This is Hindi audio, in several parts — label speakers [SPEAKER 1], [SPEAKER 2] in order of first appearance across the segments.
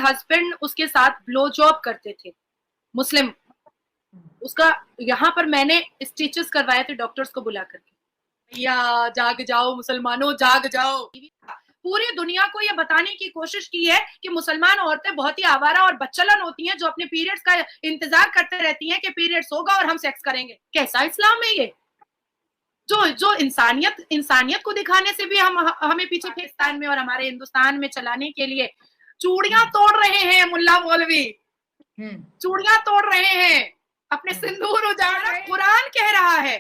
[SPEAKER 1] हस्बैंड उसके साथ ब्लो जॉब करते थे, मुस्लिम। उसका यहाँ पर मैंने स्टिचेस करवाए थे डॉक्टर्स को बुला करके, भैया जाग जाओ मुसलमानों, जाग जाओ। पूरी दुनिया को ये बताने की कोशिश की है कि मुसलमान औरतें बहुत ही आवारा और बच्चलन होती हैं, जो अपने पीरियड्स का इंतजार करते रहती हैं कि पीरियड्स होगा और हम सेक्स करेंगे। कैसा इस्लाम है ये? जो जो इंसानियत को दिखाने से भी हमें पीछे पाकिस्तान में और हमारे हिंदुस्तान में चलाने के लिए चूड़ियां तोड़ रहे हैं मुल्ला मौलवी, चूड़ियां तोड़ रहे हैं, अपने सिंदूर उजाड़ रहे हैं। कुरान कह रहा है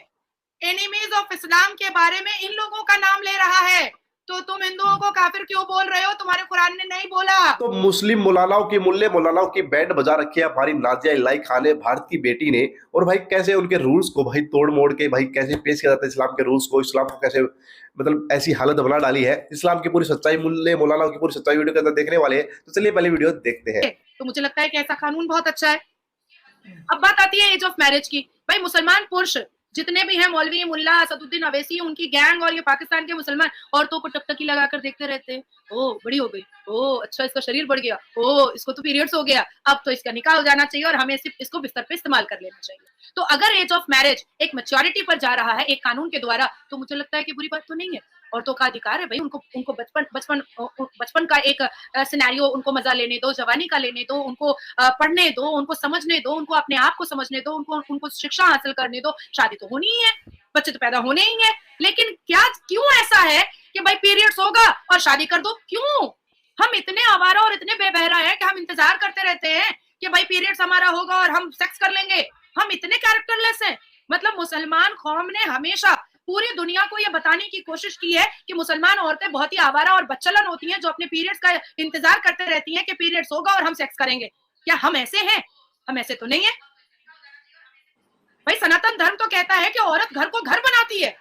[SPEAKER 1] एनिमीज ऑफ इस्लाम के बारे में इन लोगों का नाम ले रहा है, तो तुम हिंदुओं को काफिर क्यों बोल रहे हो? तुम्हारे कुरान ने नहीं बोला।
[SPEAKER 2] तो मुस्लिम मौलानाओं की, मुल्ले मौलानाओं की बैंड बजा रखी है हमारी नाजिया इलाही खान ने, भारत की बेटी ने। और भाई कैसे उनके रूल्स को भाई तोड़ मोड़ के भाई कैसे पेश किया जाता है इस्लाम के रूल्स को, इस्लाम को कैसे मतलब ऐसी हालत बना डाली है। इस्लाम की पूरी सच्चाई, मुल्ले मौलानाओं की पूरी सच्चाई वीडियो के अंदर देखने वाले हैं, तो चलिए पहले वीडियो देखते हैं।
[SPEAKER 1] तो मुझे लगता है कि ऐसा कानून बहुत अच्छा है। अब बात आती है एज ऑफ मैरिज की। भाई मुसलमान पुरुष जितने भी हैं, मौलवी, मुल्ला, असदुद्दीन अवैसी, उनकी गैंग और ये पाकिस्तान के मुसलमान औरतों को टकटकी लगाकर देखते रहते हैं। ओ बड़ी हो गई, ओ अच्छा इसका शरीर बढ़ गया, ओ इसको तो पीरियड्स हो गया, अब तो इसका निकाह हो जाना चाहिए और हमें सिर्फ इसको बिस्तर पे इस्तेमाल कर लेना चाहिए। तो अगर एज ऑफ मैरिज एक मैच्योरिटी पर जा रहा है एक कानून के द्वारा, तो मुझे लगता है कि बुरी बात तो नहीं है। औरतों का अधिकार है भाई, उनको बचपन का एक सिनेरियो उनको मजा लेने दो, जवानी का लेने दो, उनको पढ़ने दो, उनको समझने दो, उनको अपने आप को समझने दो, उनको शिक्षा हासिल करने दो। शादी तो होनी ही है, बच्चे तो पैदा होने ही है, लेकिन क्यों ऐसा है कि भाई पीरियड्स होगा और शादी कर दो? क्यों हम इतने आवारा और इतने बेबहरा है कि हम इंतजार करते रहते हैं कि भाई पीरियड्स हमारा होगा और हम सेक्स कर लेंगे? हम इतने कैरेक्टरलेस हैं। मतलब मुसलमान कौम ने हमेशा पूरी दुनिया को ये बताने की कोशिश की है कि मुसलमान औरतें बहुत ही आवारा और बच्चलन होती हैं, जो अपने पीरियड्स का इंतजार करते रहती हैं कि पीरियड्स होगा और हम सेक्स करेंगे। क्या हम ऐसे हैं? हम ऐसे तो नहीं है भाई। सनातन धर्म तो कहता है कि औरत घर को घर बनाती है।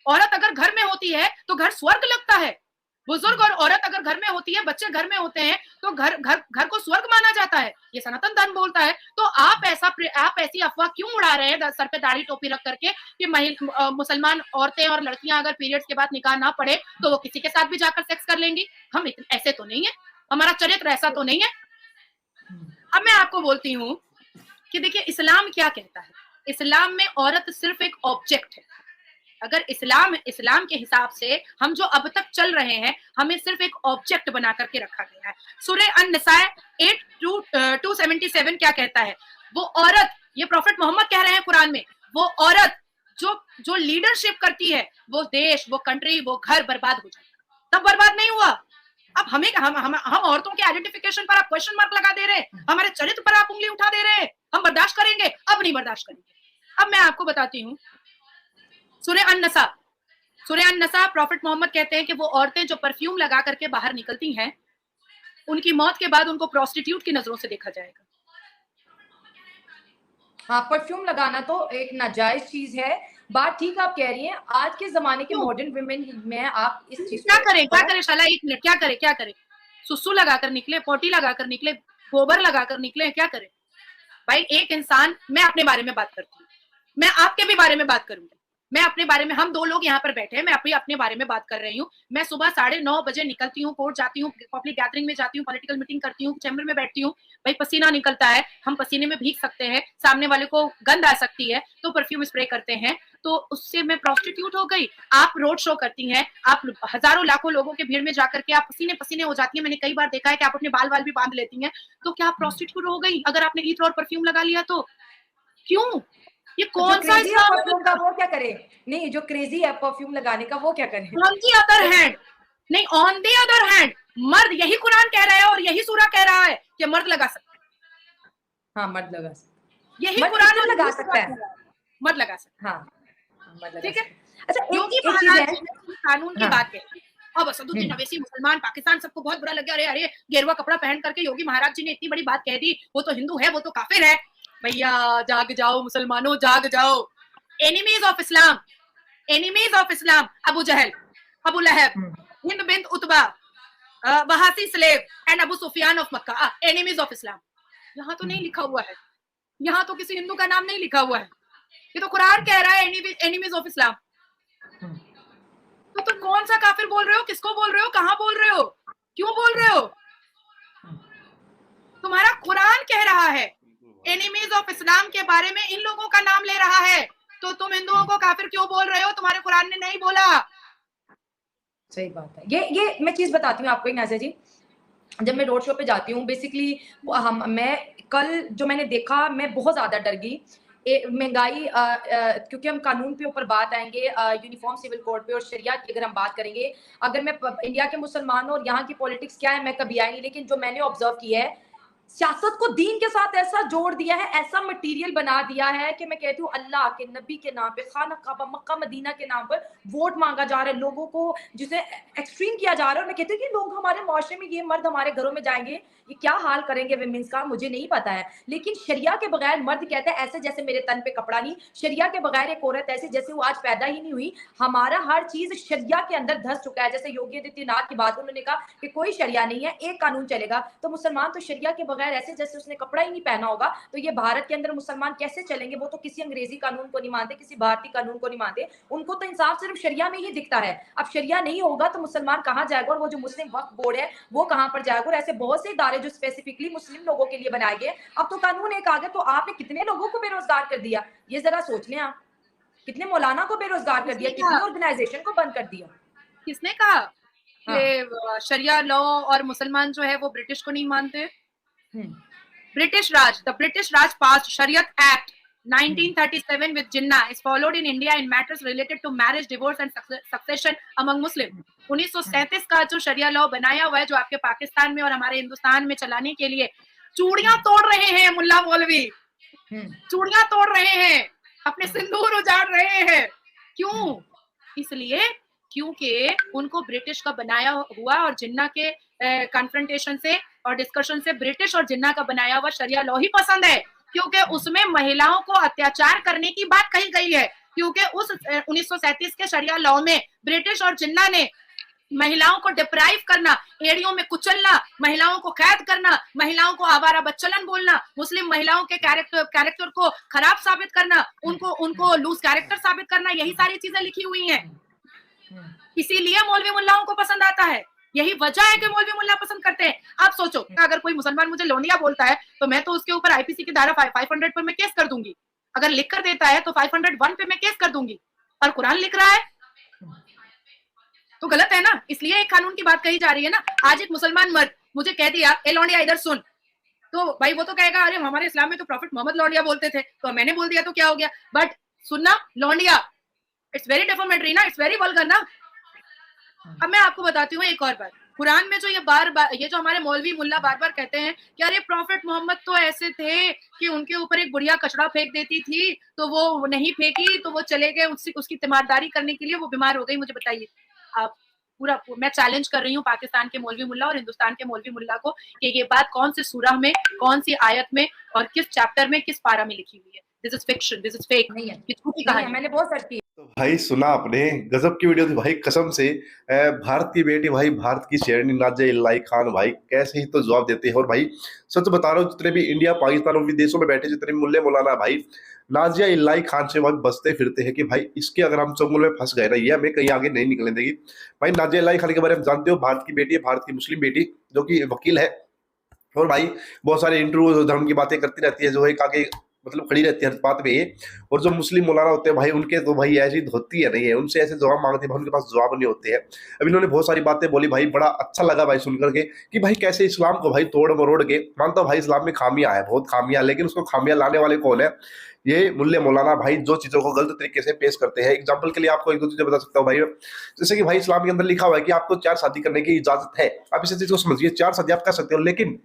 [SPEAKER 1] औरत अगर घर में होती है तो घर स्वर्ग लगता है। बुजुर्ग और औरत अगर घर में होती है, बच्चे घर में होते हैं, तो घर को स्वर्ग माना जाता है, ये सनातन धर्म बोलता है। तो आप ऐसी अफवाह क्यों उड़ा रहे हैं सर पे दाढ़ी टोपी रख करके कि मुसलमान औरतें और लड़कियां अगर पीरियड्स के बाद निकाह ना पड़े तो वो किसी के साथ भी जाकर सेक्स कर लेंगी? हम ऐसे तो नहीं है, हमारा चरित्र ऐसा तो नहीं है। अब मैं आपको बोलती हूँ कि देखिए इस्लाम क्या कहता है। इस्लाम में औरत सिर्फ एक ऑब्जेक्ट है। अगर इस्लाम के हिसाब से हम जो अब तक चल रहे हैं, हमें सिर्फ एक ऑब्जेक्ट बना करके रखा गया है। सूरह अन-निसा 8:277 क्या कहता है? वो औरत, ये प्रॉफेट मोहम्मद कह रहे हैं कुरान में, वो औरत जो लीडरशिप करती है, वो देश, वो कंट्री, वो घर बर्बाद हो जाता। तब बर्बाद नहीं हुआ। अब हम औरतों के आइडेंटिफिकेशन पर आप क्वेश्चन मार्क लगा दे रहे हैं, हमारे चरित्र पर आप उंगली उठा दे रहे हैं। हम बर्दाश्त करेंगे? अब नहीं बर्दाश्त करेंगे। अब मैं आपको बताती हूँ सूरह अन-नसा प्रॉफेट मोहम्मद कहते हैं कि वो औरतें जो परफ्यूम लगा करके बाहर निकलती हैं, उनकी मौत के बाद उनको प्रोस्टिट्यूट की नजरों से देखा जाएगा।
[SPEAKER 3] हाँ, परफ्यूम लगाना तो एक नाजायज चीज है। बात ठीक आप कह रही हैं। आज के जमाने के मॉडर्न वुमेन में आप इस चीज
[SPEAKER 1] क्या करें शाला, एक मिनट, क्या करें? सुसु लगाकर निकले, पोटी लगाकर निकले, गोबर लगाकर निकले, क्या करें भाई? एक इंसान, मैं अपने बारे में बात करती हूँ, मैं आपके भी बारे में बात करूंगी, मैं अपने बारे में, हम दो लोग यहाँ पर बैठे हैं, मैं अपने बारे में बात कर रही हूँ। मैं सुबह 9:30 बजे निकलती हूँ, कोर्ट जाती हूँ, पब्लिक गैदरिंग में जाती हूँ, पॉलिटिकल मीटिंग करती हूँ, चैम्बर में बैठती हूँ। भाई पसीना निकलता है, हम पसीने में भीग सकते हैं, सामने वाले को गंध आ सकती है, तो परफ्यूम स्प्रे करते हैं, तो उससे मैं प्रोस्टिट्यूट हो गई। आप रोड शो करती हैं, आप हजारों लाखों लोगों के भीड़ में जाकर के आप पसीने पसीने हो जाती हैं। मैंने कई बार देखा है कि आप अपने बाल भी बांध लेती हैं, तो क्या आप प्रोस्टिट्यूट हो गई अगर आपने इत्र और परफ्यूम लगा लिया? तो क्यों? ये कौन सा
[SPEAKER 3] परफ्यूम का वो क्या करे? नहीं, जो क्रेजी है परफ्यूम लगाने का, वो क्या करे?
[SPEAKER 1] ऑन दी अदर हैंड, नहीं, ऑन दी अदर हैंड मर्द, यही कुरान कह रहा है और यही सूरा कह रहा है कि मर्द लगा सकते हैं।
[SPEAKER 3] हाँ, मर्द लगा सकते,
[SPEAKER 1] यही कुरान
[SPEAKER 3] लगा सकता है,
[SPEAKER 1] मर्द लगा सकते हैं।
[SPEAKER 3] हाँ,
[SPEAKER 1] ठीक है।
[SPEAKER 3] अच्छा,
[SPEAKER 1] योगी महाराज ने कानून की बात कही। अब असदुद्दीन अवैसी मुसलमान, पाकिस्तान सबको बहुत बुरा लग गया। अरे गेरुआ कपड़ा पहन करके योगी महाराज जी ने इतनी बड़ी बात कह दी, वो तो हिंदू है, वो तो काफिर है। भैया जाग जाओ मुसलमानों, जाग जाओ। Enemies of Islam, enemies of Islam, Abu Jahl, Abu Lahab, Hind bint Utba, बहासी slave and Abu Sufyan of Mecca, enemies of Islam. यहाँ तो नहीं लिखा हुआ है, यहाँ तो किसी हिंदू का नाम नहीं लिखा हुआ है, ये तो कुरान कह रहा है एनिमीज ऑफ इस्लाम। तो तुम कौन सा काफिर बोल रहे हो? किसको बोल रहे हो? कहाँ बोल रहे हो? क्यों बोल रहे हो? रहा है, एनिमीज ऑफ इस्लाम के बारे में इन लोगों का नाम ले रहा है, तो तुम हिंदुओं को काफिर क्यों बोल रहे हो? तुम्हारे कुरान ने नहीं बोला।
[SPEAKER 3] सही बात है। ये मैं चीज बताती हूँ आपको इग्नासिया जी, जब मैं रोड शो पे जाती हूँ बेसिकली मैं कल जो मैंने देखा, मैं बहुत ज्यादा डर गई। महंगाई, क्योंकि हम कानून पे ऊपर बात आएंगे, यूनिफॉर्म सिविल कोड पे और शरिया की अगर हम बात करेंगे, अगर मैं इंडिया के मुसलमानों और यहाँ की पॉलिटिक्स क्या है मैं कभी आई नहीं, लेकिन जो मैंने ऑब्जर्व किया है, सियासत को दीन के साथ ऐसा जोड़ दिया है, ऐसा मटेरियल बना दिया है कि मैं कहती हूँ अल्लाह के नबी के नाम पे, खाना काबा मक्का मदीना के नाम पर वोट मांगा जा रहा है, लोगों को जिसे एक्सट्रीम किया जा रहा है। और मैं कहती हूँ कि लोग हमारे मुआशरे में, ये मर्द हमारे घरों में जाएंगे, ये क्या हाल करेंगे विमेंस का, मुझे नहीं पता है। लेकिन शरिया के बगैर मर्द कहते हैं ऐसे जैसे मेरे तन पे कपड़ा नहीं, शरिया के बगैर एक औरत ऐसी जैसे वो आज पैदा ही नहीं हुई। हमारा हर चीज शरिया के अंदर धस चुका है। जैसे योगी आदित्यनाथ की बात, उन्होंने कहा कि कोई शरिया नहीं है, एक कानून चलेगा, तो मुसलमान तो शरिया के बगैर ऐसे जैसे उसने कपड़ा ही नहीं पहना होगा, तो ये भारत के अंदर मुसलमान कैसे चलेंगे? वो तो किसी अंग्रेजी कानून को नहीं मानते, किसी भारतीय कानून को नहीं मानते, उनको तो इंसाफ सिर्फ शरिया में ही दिखता है। अब शरिया नहीं होगा तो मुसलमान कहाँ जाएगा, और वो जो मुस्लिम वक्फ बोर्ड है वो कहाँ पर जाएगा, और ऐसे बहुत से इदारे जो स्पेसिफिकली मुस्लिम लोगों के लिए बनाए गए। अब तो कानून एक आ गया, तो आपने कितने लोगों को बेरोजगार कर दिया, ये जरा सोच लें आप। कितने मौलाना को बेरोजगार कर दिया, कितनी ऑर्गेनाइजेशन को बंद कर दिया।
[SPEAKER 1] किसने कहा कि शरिया लॉ और मुसलमान जो है वो ब्रिटिश को नहीं मानते? British Raj, the British Raj passed Shariat Act 1937 with Jinnah is followed in India in matters related to marriage, divorce and succession among Muslim. 1937 का जो शरिया लॉ बनाया हुआ है, जो आपके पाकिस्तान में और हमारे हिंदुस्तान में चलाने के लिए चूड़ियां तोड़ रहे हैं मुल्ला मौलवी, चूड़ियां तोड़ रहे हैं, अपने सिंदूर उजाड़ रहे हैं। क्यों? इसलिए क्योंकि उनको ब्रिटिश का बनाया हुआ और जिन्ना के कन्फ्रंटेशन से और डिस्कशन से ब्रिटिश और जिन्ना का बनाया हुआ शरिया लॉ ही पसंद है, क्योंकि उसमें महिलाओं को अत्याचार करने की बात कही गई है। क्योंकि उस 1937 के शरिया लॉ में ब्रिटिश और जिन्ना ने महिलाओं को डिप्राइव करना, एड़ियों में कुचलना, महिलाओं को कैद करना, महिलाओं को आवारा बच्चलन बोलना, मुस्लिम महिलाओं के कैरेक्टर को खराब साबित करना, उनको लूज कैरेक्टर साबित करना, यही सारी चीजें लिखी हुई हैं। इसीलिए मौलवी मुल्लाओं को पसंद आता है, यही वजह है कि मौलवी मुल्ला पसंद करते हैं। आप सोचो, अगर कोई मुसलमान मुझे लौंडिया बोलता है तो मैं तो उसके ऊपर आईपीसी की धारा 500 पर मैं केस कर दूंगी। अगर लिख कर देता है तो 501 पे मैं केस कर दूंगी। और कुरान लिख रहा है तो गलत है ना, इसलिए एक कानून की बात कही जा रही है ना। आज एक मुसलमान मर्द मुझे कह दिया ए लौंडिया इधर सुन, तो भाई वो तो कहेगा अरे हमारे इस्लाम में तो प्रॉफिट मोहम्मद लौंडिया बोलते थे, तो मैंने बोल दिया तो क्या हो गया। बट सुनना लौंडिया, इट्स वेरी डिफॉर्मेटरी ना, इट्स वेरी वल्गर ना। अब मैं आपको बताती हूँ एक और बात, कुरान में जो ये जो हमारे मौलवी मुल्ला बार बार कहते हैं कि अरे प्रॉफिट मोहम्मद तो ऐसे थे कि उनके ऊपर एक बुढ़िया कचड़ा फेंक देती थी तो वो नहीं फेंकी तो वो चले गए, उसकी तीमारदारी करने के लिए वो बीमार हो गई। मुझे बताइए आप, पूरा मैं चैलेंज कर रही हूँ पाकिस्तान के मौलवी मुल्ला और हिंदुस्तान के मौलवी मुल्ला को कि ये बात कौन सी सूरह में, कौन सी आयत में और किस चैप्टर में, किस पारा में लिखी हुई है। This is fiction, this is fake, नहीं है, झूठी कहानी।
[SPEAKER 3] मैंने बहुत सर्च की।
[SPEAKER 2] तो भाई सुना आपने, गजब की वीडियो थी भाई, कसम से। भारत की बेटी भाई, भारत की शेरनी नाज़िया इलाही खान भाई कैसे ही तो जवाब देते हैं। और भाई सच बता रहा हूँ, जितने भी इंडिया पाकिस्तान और विदेशों में बैठे जितने मुल्ले मौलाना भाई नाज़िया इलाही खान से वक्त बचते फिरते हैं कि भाई इसके अगर हम चंगुल में फंस गए ना, ये हमें कहीं आगे नहीं निकलने देगी। भाई नाज़िया इलाही खान के बारे में जानते हो, भारत की बेटी है, भारत की मुस्लिम बेटी, जो कि वकील है। और भाई बहुत सारे इंटरव्यू धर्म की बातें करती रहती है, जो एक आगे मतलब खड़ी रहती है हर बात में। और जो मुस्लिम मौलाना होते हैं भाई, उनके तो भाई ऐसी होती है नहीं है, उनसे ऐसे जवाब मांगते हैं, उनके पास जवाब नहीं होते हैं। अब इन्होंने बहुत सारी बातें बोली भाई, बड़ा अच्छा लगा भाई सुनकर के कि भाई कैसे इस्लाम को भाई तोड़ मरोड़ के, मानता हूं भाई इस्लाम में खामियां है, बहुत खामियां, लेकिन उसको खामियां लाने वाले कौन है? ये मुल्ले मौलाना भाई, जो चीजों को गलत तरीके से पेश करते हैं। एग्जाम्पल के लिए आपको एक दो चीजें बता सकता हूँ भाई, जैसे कि भाई इस्लाम के अंदर लिखा हुआ है कि आपको 4 शादी करने की इजाजत है। आप इस चीज को समझिए, 4 शादी आप कर सकते हो, लेकिन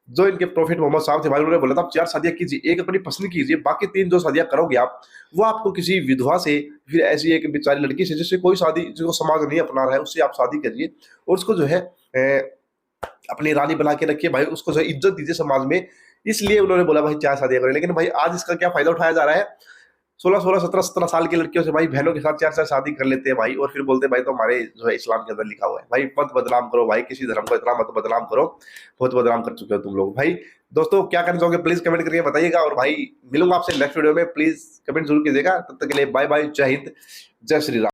[SPEAKER 2] जो इनके प्रॉफिट मोहम्मद साहब थे भाई, उन्होंने बोला था आप 4 शादियां कीजिए, एक अपनी पसंद कीजिए, बाकी 3 जो शादियां करोगे आप, वो आपको किसी विधवा से, फिर ऐसी एक बेचारी लड़की से जिससे कोई शादी, जो समाज नहीं अपना रहा है, उससे आप शादी करिए और उसको जो है अपनी रानी बना के रखिए भाई, उसको जो है इज्जत दीजिए समाज में। इसलिए उन्होंने बोला भाई 4 शादियां करें। लेकिन भाई आज इसका क्या फायदा उठाया जा रहा है? 16, 17 साल की लड़कियों से भाई, बहनों के साथ 4 शादी कर लेते हैं भाई, और फिर बोलते हैं भाई तो हमारे जो है इस्लाम के अंदर लिखा हुआ है। भाई मत बदनाम करो भाई, किसी धर्म को इतना मत बदनाम करो, बहुत बदनाम कर चुके हो तुम लोग। भाई दोस्तों क्या करना चाहोगे प्लीज कमेंट करके बताइएगा, और भाई मिलूंगा आपसे नेक्स्ट वीडियो में, प्लीज कमेंट जरूर कीजिएगा। तब तक के लिए बाय बाय, जय हिंद, जय श्री राम।